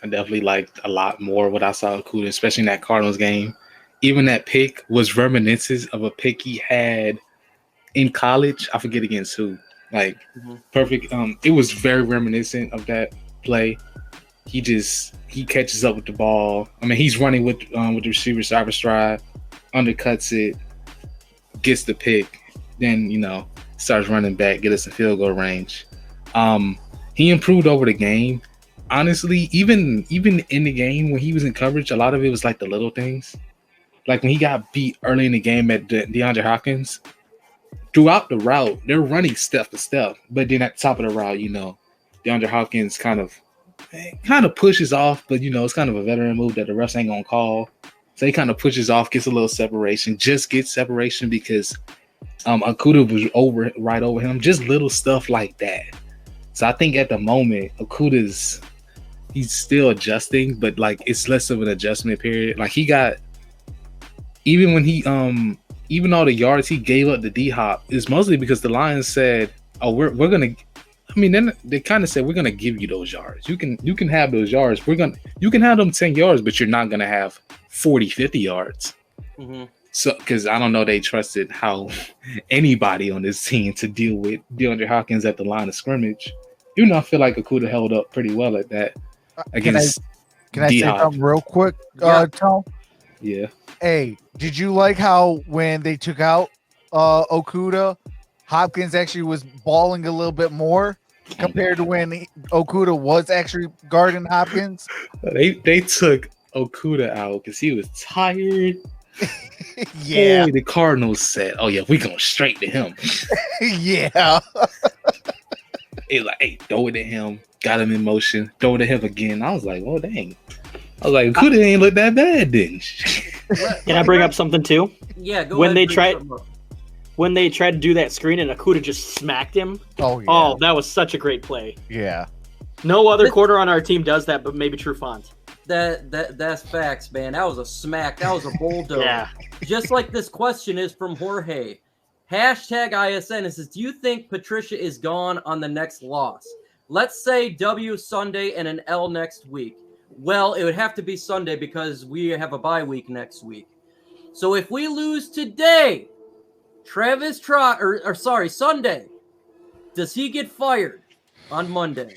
I definitely liked a lot more what I saw Okuda, especially in that Cardinals game. Even that pick was reminiscent of a pick he had in college. I forget against who. Like perfect. It was very reminiscent of that play. He catches up with the ball. I mean, he's running with the receiver side stride, undercuts it, gets the pick, then starts running back, get us in field goal range. He improved over the game. Honestly, even in the game when he was in coverage, a lot of it was like the little things. Like when he got beat early in the game at DeAndre Hopkins, throughout the route, they're running step for step. But then at the top of the route, DeAndre Hopkins kind of pushes off, but it's kind of a veteran move that the refs ain't gonna call. So he kind of pushes off, gets a little separation, just gets separation because Okuda was right over him. Just little stuff like that. So I think at the moment, he's still adjusting, but like it's less of an adjustment period. Like he got, even when he even all the yards he gave up to D-Hop is mostly because the Lions said, "Oh, we're gonna." I mean, then they kind of said, "We're gonna give you those yards. You can have those yards. You can have them 10 yards, but you're not gonna have 40, 50 yards." Mm-hmm. So, because I don't know, they trusted how anybody on this team to deal with DeAndre Hopkins at the line of scrimmage. Even though I feel like Okuda held up pretty well at that against. Can I say something real quick, Tom? Yeah. Hey, did you like how when they took out Okuda, Hopkins actually was balling a little bit more compared to when Okuda was actually guarding Hopkins? They took Okuda out because he was tired. Yeah. Boy, the Cardinals said, "Oh yeah, we going straight to him." Yeah. It's like, hey, throw it at him. Got him in motion. Throw it at him again. I was like, oh dang. I was like, Okuda ain't look that bad, didn't she? Can I bring up something too? Yeah, go when ahead. When they tried to do that screen and Okuda just smacked him. Oh, yeah. Oh, that was such a great play. Yeah. No other quarter on our team does that, but maybe Trufant. That's facts, man. That was a smack. That was a bulldozer. Yeah. Just like this question is from Jorge. #ISN. It says, do you think Patricia is gone on the next loss? Let's say W Sunday and an L next week. Well, it would have to be Sunday because we have a bye week next week. So if we lose today, Sunday, does he get fired on Monday?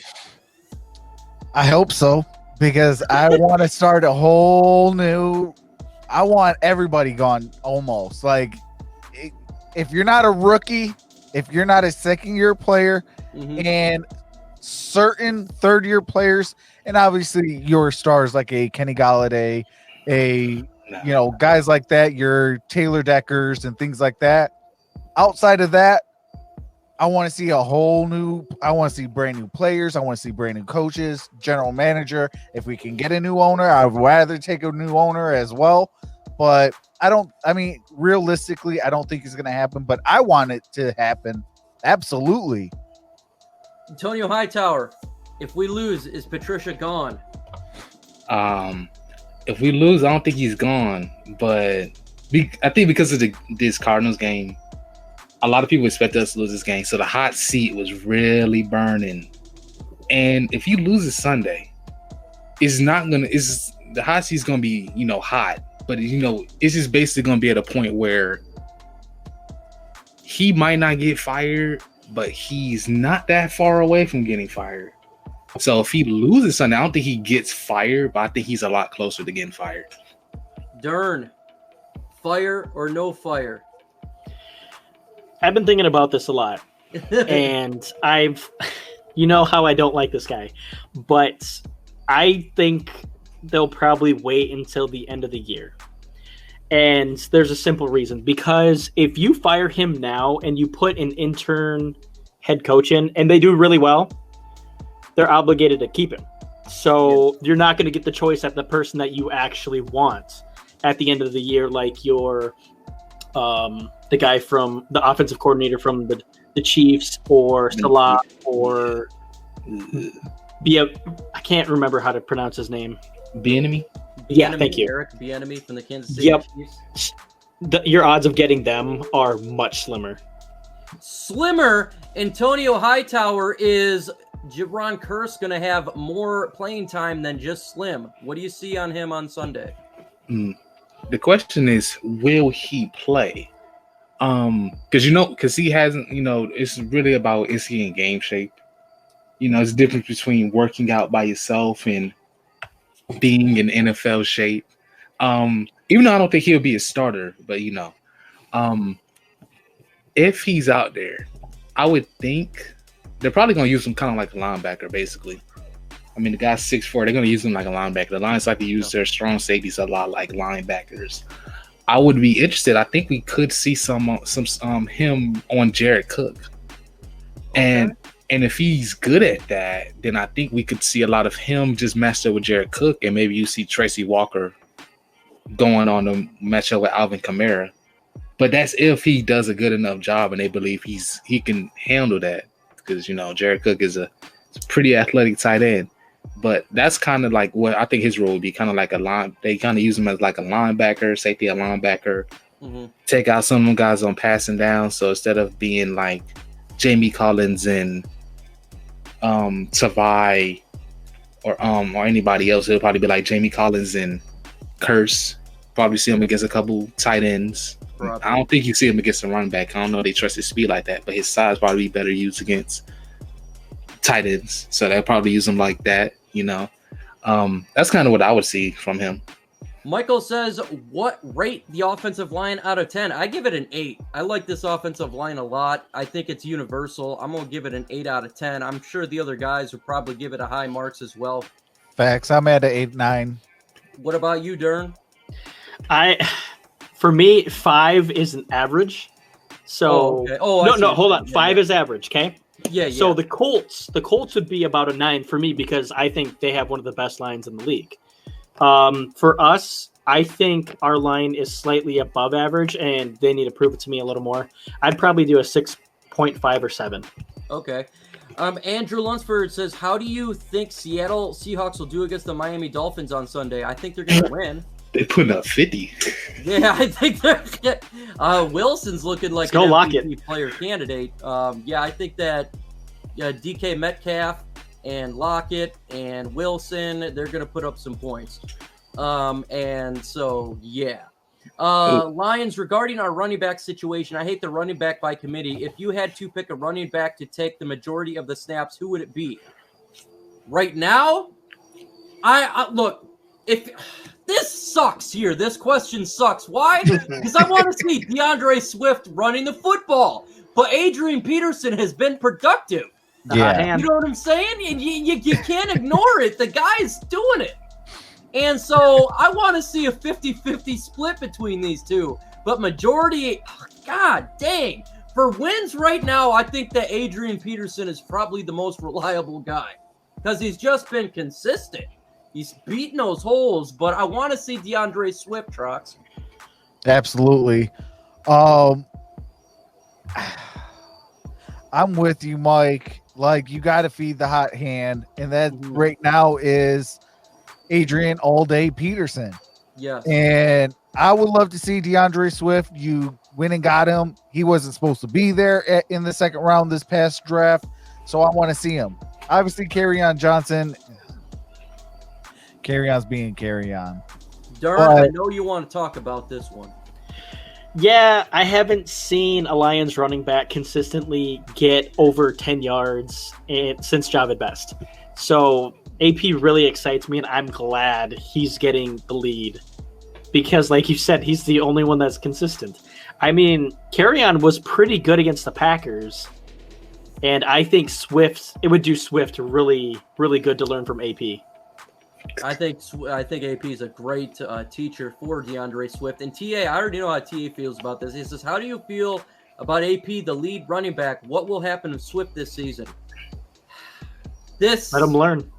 I hope so, because I want to start a whole new. I want everybody gone almost. Like, if you're not a rookie, if you're not a second-year player, and certain third-year players, and obviously your stars like a Kenny Golladay, guys like that, your Taylor Deckers and things like that. Outside of that, I want to see I want to see brand new players. I want to see brand new coaches, general manager. If we can get a new owner, I'd rather take a new owner as well. But realistically, I don't think it's going to happen, but I want it to happen. Absolutely. Antonio Hightower, if we lose, is Patricia gone? If we lose, I don't think he's gone, but I think because of this Cardinals game, a lot of people expect us to lose this game. So the hot seat was really burning. And if you lose it Sunday, the hot seat's going to be, hot. But, it's just basically going to be at a point where he might not get fired, but he's not that far away from getting fired. So if he loses Sunday, I don't think he gets fired, but I think he's a lot closer to getting fired. Dern, fire or no fire? I've been thinking about this a lot. And you know how I don't like this guy, but I think they'll probably wait until the end of the year. And there's a simple reason, because if you fire him now and you put an intern head coach in and they do really well, they're obligated to keep him. So you're not going to get the choice at the person that you actually want at the end of the year, like your the guy from the offensive coordinator from the Chiefs, or Salah, or I can't remember how to pronounce his name. Bieniemy? Yeah, thank you. Eric Bieniemy from the Kansas City Chiefs. Your odds of getting them are much slimmer. Antonio Hightower is Jibron Curse going to have more playing time than just Slim? What do you see on him on Sunday? The question is, will he play? Because he hasn't, it's really about, is he in game shape? It's the difference between working out by yourself and being in NFL shape. Even though I don't think he'll be a starter, but if he's out there, I would think they're probably going to use him kind of like a linebacker, basically. I mean, the guy's 6'4", they're going to use him like a linebacker. The Lions like to use their strong safeties a lot like linebackers. I would be interested. I think we could see some him on Jared Cook. Okay. And if he's good at that, then I think we could see a lot of him just matched up with Jared Cook, and maybe you see Tracy Walker going on to match up with Alvin Kamara. But that's if he does a good enough job and they believe he can handle that. Because, Jared Cook is a pretty athletic tight end. But that's kind of like what I think his role would be, kind of like they kind of use him as like a linebacker, safety, a linebacker, take out some of them guys on passing down. So instead of being like Jamie Collins and Tavai or anybody else, it'll probably be like Jamie Collins and Curse. Probably see him against a couple tight ends. Probably. I don't think you see him against a running back. I don't know they trust his speed like that, but his size probably be better used against tight ends. So they'll probably use him like that, That's kind of what I would see from him. Michael says, what rate the offensive line out of 10? I give it an 8. I like this offensive line a lot. I think it's universal. I'm going to give it an 8 out of 10. I'm sure the other guys would probably give it a high marks as well. Facts. I'm at an 8-9. What about you, Dern? For me, 5 is an average. So okay. no, hold on. 5 is average, okay? Yeah. So the Colts would be about a 9 for me because I think they have one of the best lines in the league. For us, I think our line is slightly above average, and they need to prove it to me a little more. I'd probably do a 6.5 or 7. Okay. Andrew Lunsford says, how do you think Seattle Seahawks will do against the Miami Dolphins on Sunday? I think they're going to win. They're putting up 50. Yeah, I think they're Wilson's looking like an MVP player candidate. I think that DK Metcalf and Lockett and Wilson, they're going to put up some points. And so, yeah. Lions, regarding our running back situation, I hate the running back by committee. If you had to pick a running back to take the majority of the snaps, who would it be? Right now, I look, if this sucks here, this question sucks. Why? Because I want to see DeAndre Swift running the football, but Adrian Peterson has been productive. Yeah. You know what I'm saying? You can't ignore it. The guy's doing it. And so I want to see a 50-50 split between these two. But majority, God dang. For wins right now, I think that Adrian Peterson is probably the most reliable guy. Because he's just been consistent. He's beating those holes. But I want to see DeAndre Swift, trucks. Absolutely. I'm with you, Mike. Like, you got to feed the hot hand. And that right now is Adrian all-day Peterson. Yes. And I would love to see DeAndre Swift. You went and got him. He wasn't supposed to be there in the second round this past draft. So I want to see him. Obviously, Kerryon Johnson. Kerryon's being Kerryon. Darn, I know you want to talk about this one. Yeah, I haven't seen a Lions running back consistently get over 10 yards since Javid Best. So AP really excites me, and I'm glad he's getting the lead. Because, like you said, he's the only one that's consistent. I mean, Kerryon was pretty good against the Packers. And I think it would do Swift really, really good to learn from AP. I think AP is a great teacher for DeAndre Swift. And TA, I already know how TA feels about this. He says, how do you feel about AP, the lead running back? What will happen to Swift this season? Let him learn.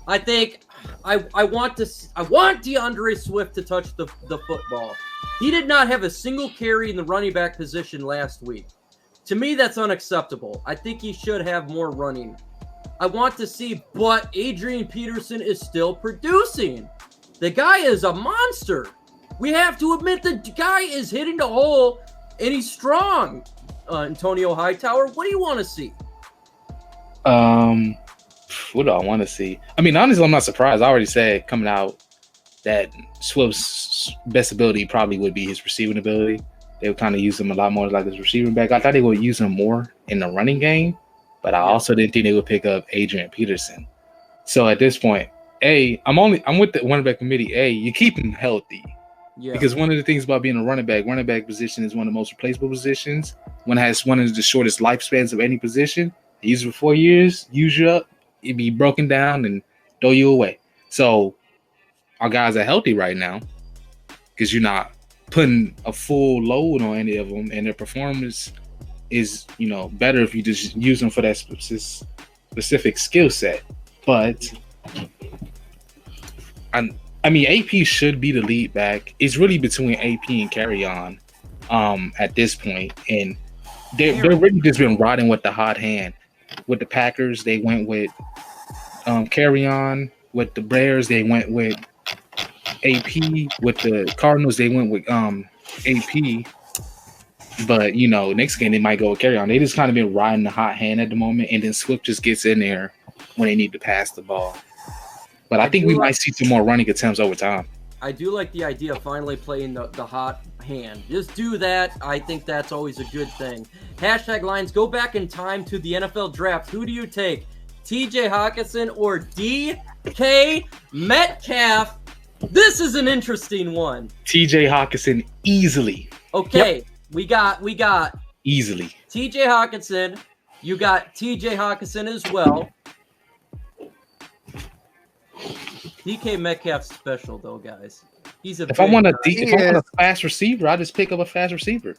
I think I want DeAndre Swift to touch the football. He did not have a single carry in the running back position last week. To me, that's unacceptable. I think he should have more running. I want to see, but Adrian Peterson is still producing. The guy is a monster. We have to admit the guy is hitting the hole, and he's strong. Antonio Hightower, what do you want to see? What do I want to see? I mean, honestly, I'm not surprised. I already said coming out that Swift's best ability probably would be his receiving ability. They would kind of use him a lot more like his receiving back. I thought they would use him more in the running game, but I also didn't think they would pick up Adrian Peterson. So at this point, I'm with the running back committee. You keep him healthy. Yeah. Because one of the things about being a running back position is one of the most replaceable positions. One has one of the shortest lifespans of any position. Use it for 4 years, use you up, it'd be broken down and throw you away. So our guys are healthy right now because you're not putting a full load on any of them, and their performance is, better if you just use them for that specific skill set. But I mean, AP should be the lead back. It's really between AP and Carry-On at this point, and they're really just been riding with the hot hand. With the Packers, they went with Carry-On. With the Bears, they went with AP. With the Cardinals, they went with AP. But, next game, they might go with Carry-On. They just kind of been riding the hot hand at the moment, and then Swift just gets in there when they need to pass the ball. But I think we might see some more running attempts over time. I do like the idea of finally playing the hot hand. Just do that. I think that's always a good thing. #Lions, go back in time to the NFL draft. Who do you take? TJ Hawkinson or DK Metcalf? This is an interesting one. TJ Hawkinson easily. Okay, yep. we got easily. TJ Hawkinson. You got TJ Hawkinson as well. DK Metcalf's special though, guys. If I want a fast receiver, I just pick up a fast receiver.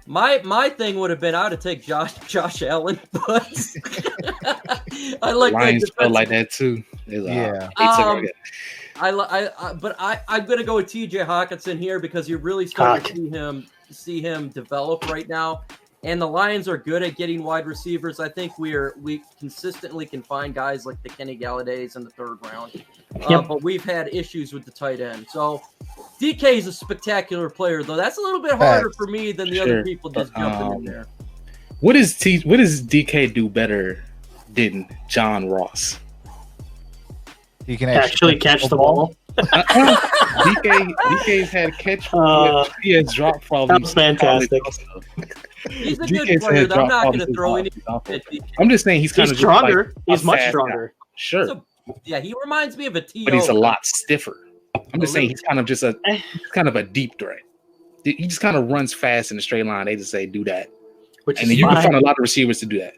My thing would have been I would take Josh Allen, but I like Lions felt like that too. Yeah. But I'm gonna go with TJ Hawkinson here because you're really starting to see him develop right now. And the Lions are good at getting wide receivers. I think we consistently can find guys like the Kenny Galladays in the third round. But we've had issues with the tight end. So DK is a spectacular player, though. That's a little bit harder for me than the other people just jumping in there. What does DK do better than John Ross? He can actually catch the ball. DK's had catch. He has drop problems. That's fantastic. He's a good player. I'm not going to throw any. I'm just saying he's kind of stronger. He's much stronger. Guy. Sure. He reminds me of a T.O. But he's a lot stiffer. I'm just saying he's kind of just a deep threat. He just kind of runs fast in a straight line. They just say do that, and then you can find a lot of receivers to do that.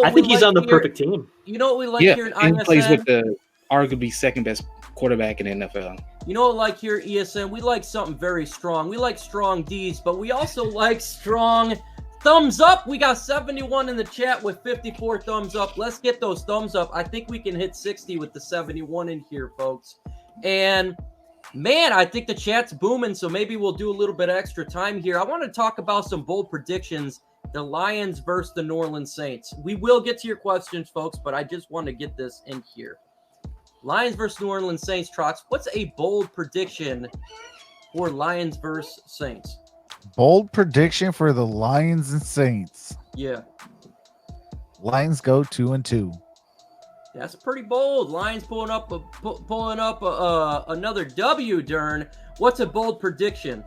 I think he's on the perfect team. You know what we like here in ISN? He plays with the arguably second best quarterback in the NFL. You know what, like here at ESN, we like something very strong. We like strong D's, but we also like strong thumbs up. We got 71 in the chat with 54 thumbs up. Let's get those thumbs up. I think we can hit 60 with the 71 in here, folks. And man, I think the chat's booming, so maybe we'll do a little bit of extra time here. I want to talk about some bold predictions. The Lions versus the New Orleans Saints. We will get to your questions, folks, but I just want to get this in here. Lions versus New Orleans Saints, Trox. What's a bold prediction for Lions versus Saints? Bold prediction for the Lions and Saints. Yeah. Lions go 2-2. That's pretty bold. Lions pulling up another W, Dern. What's a bold prediction?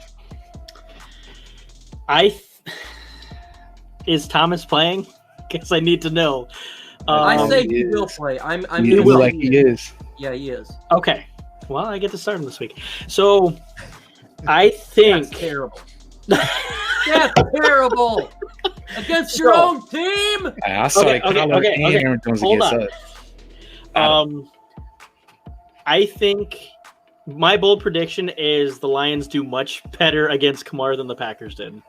Is Thomas playing? Guess I need to know. I say he will play. He will like he is. Yeah, he is. Okay. Well, I get to start him this week. So I think that's terrible. That's terrible. Against your own team. I saw it. Okay. Hold on. I think my bold prediction is the Lions do much better against Kamara than the Packers did.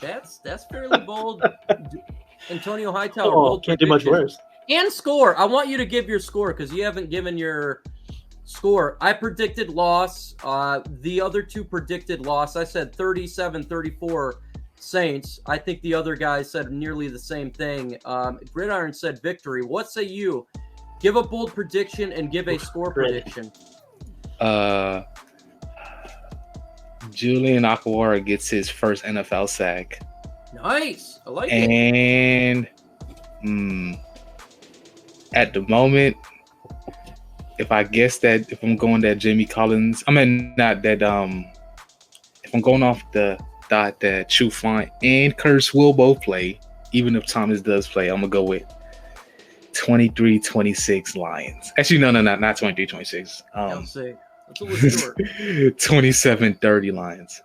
That's fairly bold. Antonio Hightower. Can't do much worse. And score. I want you to give your score because you haven't given your score. I predicted loss. The other two predicted loss. I said 37-34 Saints. I think the other guys said nearly the same thing. Gridiron said victory. What say you? Give a bold prediction and give a score prediction. Julian Okwara gets his first NFL sack. Nice. I like it. And At the moment, if I guess that if I'm going that Jamie Collins, I mean not that if I'm going off the thought that Trufant and Curse will both play, even if Thomas does play, I'm gonna go with 23-26 Lions. Actually, no, not 23-26. I'll say that's a little short. 27-30 Lions.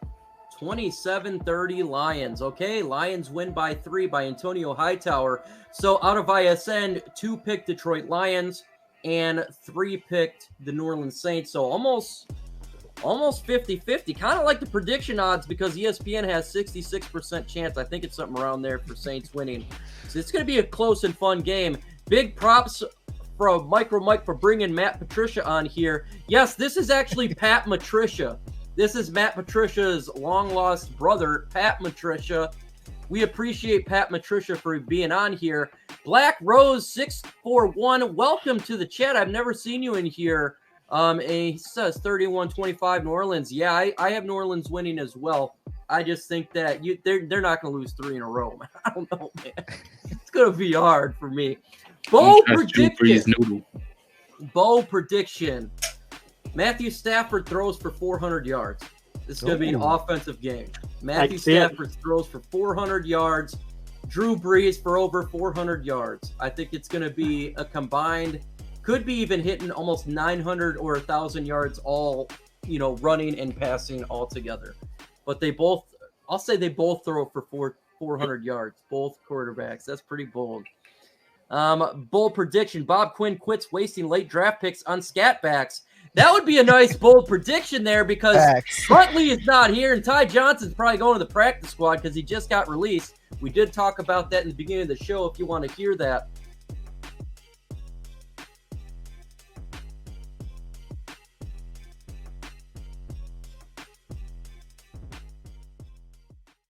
27-30 Lions. Okay, Lions win by 3 by Antonio Hightower. So out of ISN, 2 picked Detroit Lions and 3 picked the New Orleans Saints. So almost 50-50. Kind of like the prediction odds because ESPN has 66% chance. I think it's something around there for Saints winning. So it's going to be a close and fun game. Big props from MicroMike for bringing Matt Patricia on here. Yes, this is actually Pat Patricia. This is Matt Patricia's long-lost brother, Pat Patricia. We appreciate Pat Patricia for being on here. Black Rose 641, welcome to the chat. I've never seen you in here. And he says 31-25 New Orleans. Yeah, I have New Orleans winning as well. I just think that they're not going to lose 3 in a row. I don't know, man. It's going to be hard for me. Bold prediction. Matthew Stafford throws for 400 yards. This is going to be an offensive game. Matthew Stafford throws for 400 yards. Drew Brees for over 400 yards. I think it's going to be a combined, could be even hitting almost 900 or 1,000 yards all, running and passing all together. But I'll say they both throw for 400 yards, both quarterbacks. That's pretty bold. Bold prediction. Bob Quinn quits wasting late draft picks on scat backs. That would be a nice bold prediction there because Huntley is not here and Ty Johnson's probably going to the practice squad because he just got released. We did talk about that in the beginning of the show if you want to hear that.